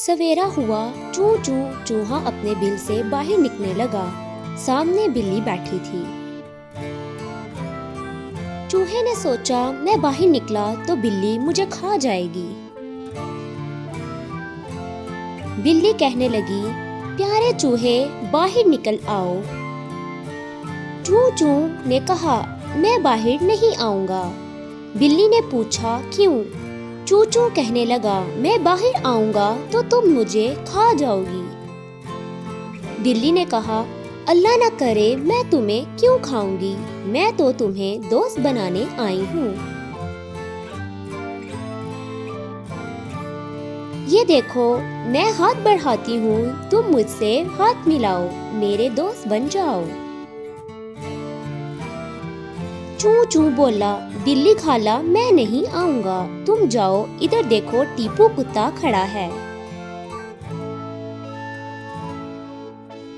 सवेरा हुआ, चूं चूं चूहा अपने बिल से बाहर निकलने लगा। सामने बिल्ली बैठी थी। चूहे ने सोचा, मैं बाहर निकला तो बिल्ली मुझे खा जाएगी। बिल्ली कहने लगी, प्यारे चूहे बाहर निकल आओ। चूं चूं ने कहा, मैं बाहर नहीं आऊंगा। बिल्ली ने पूछा, क्यों? चूं चूं कहने लगा, मैं बाहर आऊंगा तो तुम मुझे खा जाओगी। बिल्ली ने कहा, अल्लाह न करे मैं तुम्हें क्यों खाऊंगी, मैं तो तुम्हें दोस्त बनाने आई हूँ। ये देखो, मैं हाथ बढ़ाती हूँ, तुम मुझसे हाथ मिलाओ, मेरे दोस्त बन जाओ। चूं चूं बोला, बिल्ली खाला मैं नहीं आऊंगा, तुम जाओ, इधर देखो टीपू कुत्ता खड़ा है,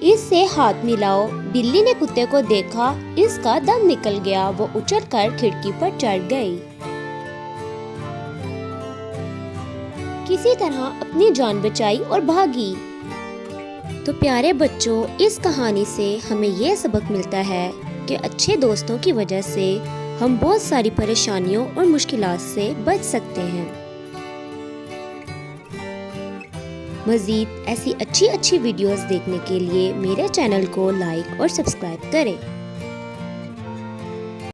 इससे हाथ मिलाओ। बिल्ली ने कुत्ते को देखा, इसका दम निकल गया, वो उछलकर खिड़की पर चढ़ गई। किसी तरह अपनी जान बचाई और भागी। तो प्यारे बच्चों, इस कहानी से हमें ये सबक मिलता है कि अच्छे दोस्तों की वजह से हम बहुत सारी परेशानियों और मुश्किलात से बच सकते हैं। मज़ीद ऐसी अच्छी वीडियोस देखने के लिए मेरे चैनल को लाइक और सब्सक्राइब करें।